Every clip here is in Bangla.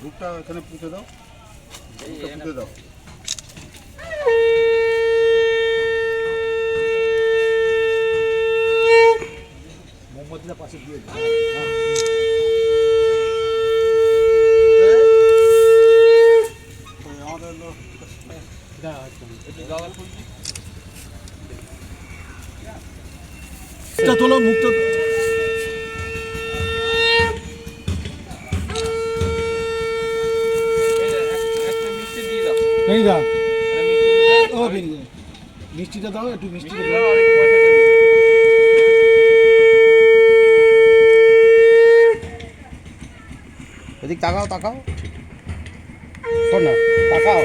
ধূপটা এখানে পুঁতে দাও, পুঁতে দাও। মোমবাতিটা পাশে দিয়ে দাও। মুখটা তোলো, মুখটা মিষ্টিটা দাও, একটু মিষ্টিটা দাও। এদিক তাকাও, তাকাও, শোন না, তাকাও,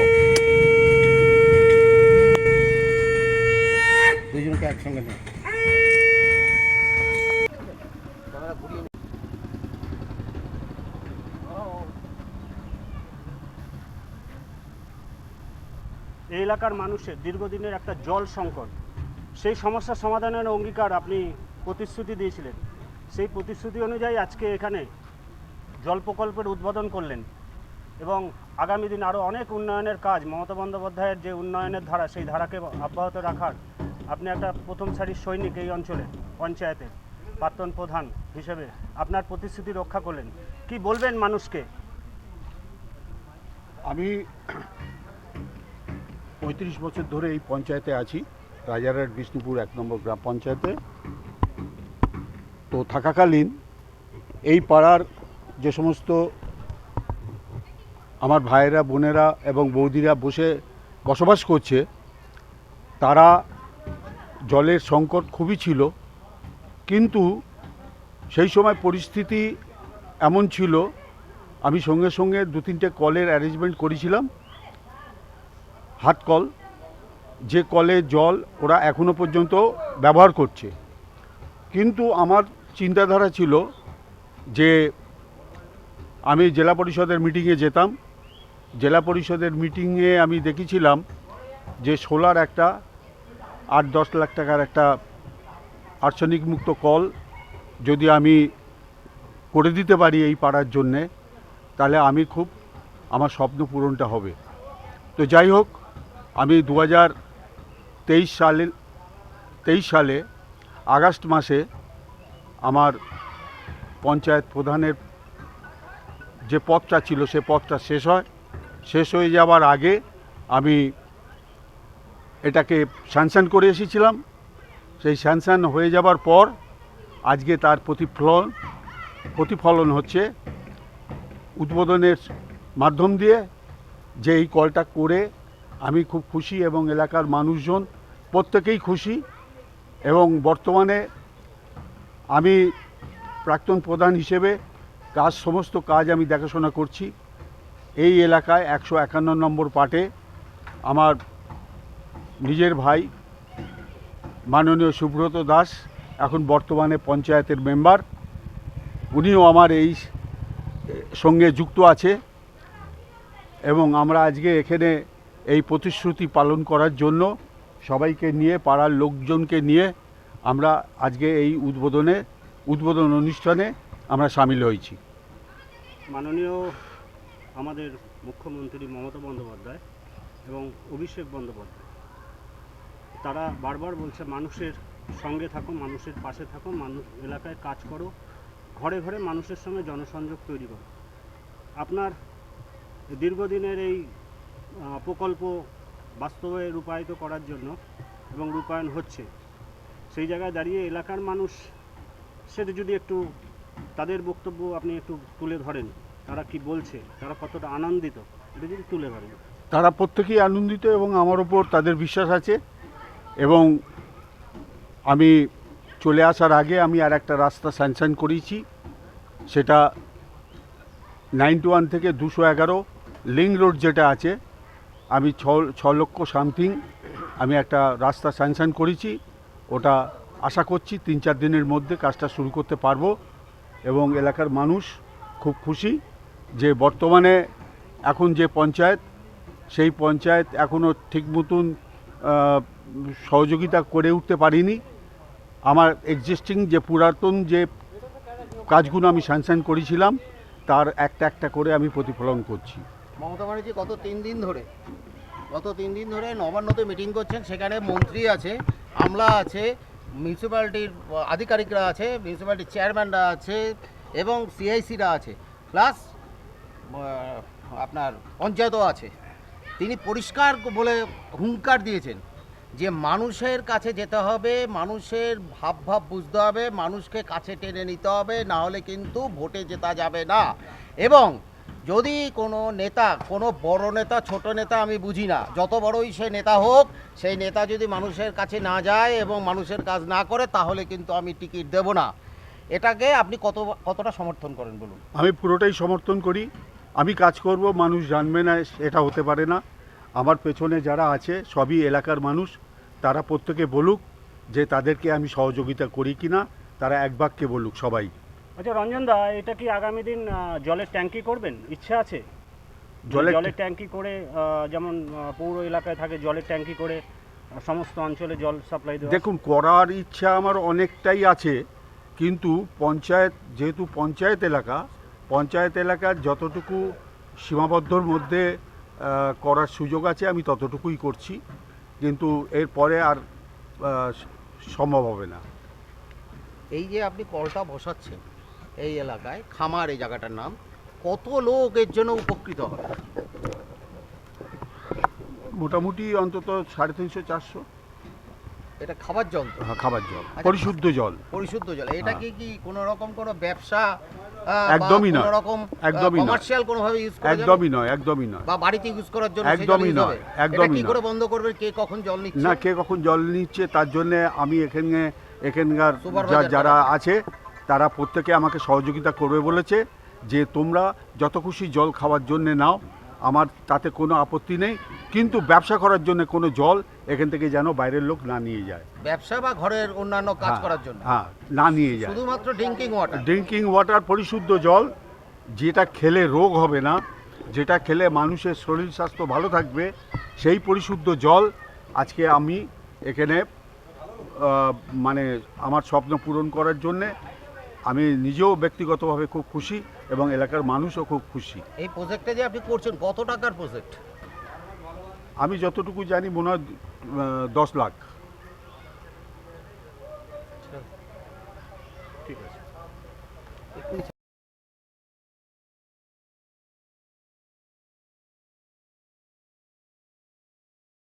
দুইজনকে একসঙ্গে নেই। এই এলাকার মানুষের দীর্ঘদিনের একটা জল সংকট, সেই সমস্যার সমাধানের অঙ্গীকার আপনি প্রতিশ্রুতি দিয়েছিলেন। সেই প্রতিশ্রুতি অনুযায়ী আজকে এখানে জল প্রকল্পের উদ্বোধন করলেন এবং আগামী দিন আরও অনেক উন্নয়নের কাজ, মমতা বন্দ্যোপাধ্যায়ের যে উন্নয়নের ধারা, সেই ধারাকে অব্যাহত রাখার আপনি একটা প্রথম সারির সৈনিক এই অঞ্চলে পঞ্চায়েতের প্রাক্তন প্রধান হিসেবে আপনার প্রতিশ্রুতি রক্ষা করলেন। কি বলবেন মানুষকে? আমি 35 বছর ধরে এই পঞ্চায়েতে আছি, রাজারহাট বিষ্ণুপুর 1 নম্বর গ্রাম পঞ্চায়েতে। তো থাকাকালীন এই পাড়ার যে সমস্ত আমার ভাইয়েরা, বোনেরা এবং বৌদিরা বসবাস করছে, তারা জলের সংকট খুবই ছিল। কিন্তু সেই সময় পরিস্থিতি এমন ছিল, আমি সঙ্গে সঙ্গে 2-3টে কলের অ্যারেঞ্জমেন্ট করেছিলাম, হাত কল, যে কলে জল ওরা এখনো পর্যন্ত ব্যবহার করছে। কিন্তু আমার চিন্তাধারা ছিল যে আমি জেলা পরিষদের মিটিংয়ে যেতাম। জেলা পরিষদের মিটিংয়ে আমি দেখেছিলাম যে সোলার একটা 8-10 লাখ টাকার একটা আর্সেনিক মুক্ত কল যদি আমি করে দিতে পারি এই পাড়ার জন্যে, তাহলে আমার স্বপ্ন পূরণটা হবে। তো যাই হোক, আমি 2023 সালে আগস্ট মাসে আমার পঞ্চায়েত প্রধানের যে পদটা ছিল, সে পদটা শেষ হয়ে যাওয়ার আগে আমি এটাকে স্যাংশন করে এসেছিলাম। সেই স্যাংশন হয়ে যাবার পর আজকে তার প্রতিফলন হচ্ছে উদ্বোধনের মাধ্যম দিয়ে, যে এই কলটা করে আমি খুব খুশি এবং এলাকার মানুষজন প্রত্যেকেই খুশি। এবং বর্তমানে আমি প্রাক্তন প্রধান হিসেবে সমস্ত কাজ আমি দেখাশোনা করছি। এই এলাকায় 151 নম্বর পার্টে আমার নিজের ভাই মাননীয় সুব্রত দাস এখন বর্তমানে পঞ্চায়েতের মেম্বার, উনিও আমার এই সঙ্গে যুক্ত আছে। এবং আমরা আজকে এখানে এই প্রতিশ্রুতি পালন করার জন্য সবাইকে নিয়ে, পাড়ার লোকজনকে নিয়ে আমরা আজকে এই উদ্বোধন অনুষ্ঠানে আমরা সামিল হয়েছি। মাননীয় আমাদের মুখ্যমন্ত্রী মমতা বন্দ্যোপাধ্যায় এবং অভিষেক বন্দ্যোপাধ্যায়, তারা বারবার বলছে মানুষের সঙ্গে থাকো, মানুষের পাশে থাকো, মানুষ এলাকায় কাজ করো, ঘরে ঘরে মানুষের সঙ্গে জনসংযোগ তৈরি করো। আপনার দীর্ঘদিনের এই প্রকল্প বাস্তবে রূপায়িত করার জন্য এবং রূপায়ণ হচ্ছে, সেই জায়গায় দাঁড়িয়ে এলাকার মানুষ সেটা যদি একটু তাদের বক্তব্য আপনি একটু তুলে ধরেন, তারা কি বলছে, তারা কতটা আনন্দিত, এটা যদি তুলে ধরেন। তারা প্রত্যেকেই আনন্দিত এবং আমার ওপর তাদের বিশ্বাস আছে। এবং আমি চলে আসার আগে আমি আর একটা রাস্তা স্যাংশন করেছি, সেটা 91 থেকে 211 লিঙ্ক রোড যেটা আছে, আমি 6 লক্ষ সামথিং আমি একটা রাস্তা স্যাংশন করেছি। ওটা আশা করছি 3-4 দিনের মধ্যে কাজটা শুরু করতে পারবো। এবং এলাকার মানুষ খুব খুশি যে বর্তমানে এখন যে পঞ্চায়েত, সেই পঞ্চায়েত এখনও ঠিক মতন সহযোগিতা করে উঠতে পারিনি। আমার এক্সিস্টিং যে পুরাতন যে কাজগুলো আমি স্যাংশন করেছিলাম, তার একটা একটা করে আমি প্রতিফলন করছি। মমতা ব্যানার্জি গত 3 দিন ধরে নবান্নতে মিটিং করছেন। সেখানে মন্ত্রী আছে, আমলা আছে, মিউনিসিপ্যালিটির আধিকারিকরা আছে, মিউনিসিপ্যালিটির চেয়ারম্যানরা আছে এবং সিআইসিরা আছে, প্লাস আপনার পঞ্চায়েতও আছে। তিনি পরিষ্কার বলে হুঙ্কার দিয়েছেন যে মানুষের কাছে যেতে হবে, মানুষের ভাব বুঝতে হবে, মানুষকে কাছে টেনে নিতে হবে, না হলে কিন্তু ভোটে জেতা যাবে না। এবং যদি কোনো নেতা, কোনো বড় নেতা ছোট নেতা আমি বুঝি না, যত বড়ই সে নেতা হোক, সেই নেতা যদি মানুষের কাছে না যায় এবং মানুষের কাজ না করে, তাহলে কিন্তু আমি টিকিট দেব না। এটাকে আপনি কতটা সমর্থন করেন বলুন? আমি পুরোটাই সমর্থন করি। আমি কাজ করব, মানুষ জানবে না এটা হতে পারে না। আমার পেছনে যারা আছে সবই এলাকার মানুষ, তারা প্রত্যেকে বলুক যে তাদেরকে আমি সহযোগিতা করি কিনা, তারা এক বাক্যে বলুক সবাই। আচ্ছা রঞ্জন দা, এটা কি আগামী দিন জলের ট্যাঙ্কি করবেন, ইচ্ছা আছে? জলের ট্যাঙ্কি করে যেমন পৌর এলাকায় থাকে জলের ট্যাঙ্কি করে সমস্ত অঞ্চলে জল সাপ্লাই দেওয়া। দেখুন, করার ইচ্ছা আমার অনেকটাই আছে, কিন্তু পঞ্চায়েত যেহেতু পঞ্চায়েত এলাকার যতটুকু সীমাবদ্ধর মধ্যে করার সুযোগ আছে আমি ততটুকুই করছি, কিন্তু এরপরে আর সম্ভব হবে না। এই যে আপনি কলটা বসাচ্ছেন এই এলাকায়, খামার এই জায়গাটার নাম, কত লোক এর জন্য উপকৃত হয়? মোটামুটি অন্তত 350-400। এটা খাবার জল তো? খাবার জল, আচ্ছা, পরিশুদ্ধ জল। পরিশুদ্ধ জল। এটা কি কোনো রকম কোনো ব্যবসা একদমই নয়, কোনো রকম একদমই নয়, কমার্শিয়াল কোনোভাবে ইউজ করা যাবে? একদমই নয়। বা বাড়িতে ইউজ করার জন্য একদমই নয়, একদমই কি নয়। করে বন্ধ করবে? কে কখন জল নিচ্ছে? না, কে কখন জল নিচ্ছে তার জন্য আমি এখানকার সুপারভাইজার যারা করা। আছে তারা প্রত্যেকে আমাকে সহযোগিতা করবে বলেছে, যে তোমরা যত খুশি জল খাওয়ার জন্য নাও, আমার তাতে কোনো আপত্তি নেই, কিন্তু ব্যবসা করার জন্য কোনো জল এখান থেকে যেন বাইরের লোক না নিয়ে যায়। ব্যবসা বা ঘরের অন্যান্য কাজ করার জন্য? হ্যাঁ, না নিয়ে যায়। শুধুমাত্র ড্রিঙ্কিং ওয়াটার? ড্রিঙ্কিং ওয়াটার, পরিশুদ্ধ জল, যেটা খেলে রোগ হবে না, যেটা খেলে মানুষের শরীর স্বাস্থ্য ভালো থাকবে, সেই পরিশুদ্ধ জল আজকে আমি এখানে মানে আমার স্বপ্ন পূরণ করার জন্যে আমি নিজেও ব্যক্তিগতভাবে খুব খুশি এবং এলাকার মানুষও খুব খুশি। এই প্রজেক্টটা যে আপনি করছেন, কত টাকার প্রজেক্ট? আমি যতটুকু জানি মনে হয় 10 লাখ। ঠিক আছে।